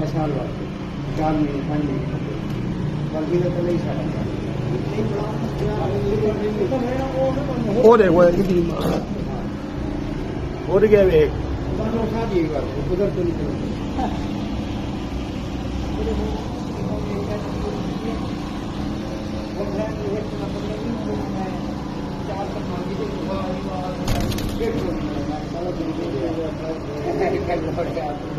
साल वास्ते 4 महीने 5 महीने बाकी तो नहीं सारा ਉਹ ਦੇਖੋ ਇਹ ਕੀ ਹੋਰ ਗਿਆ ਵੇਖ उधर तो नहीं चार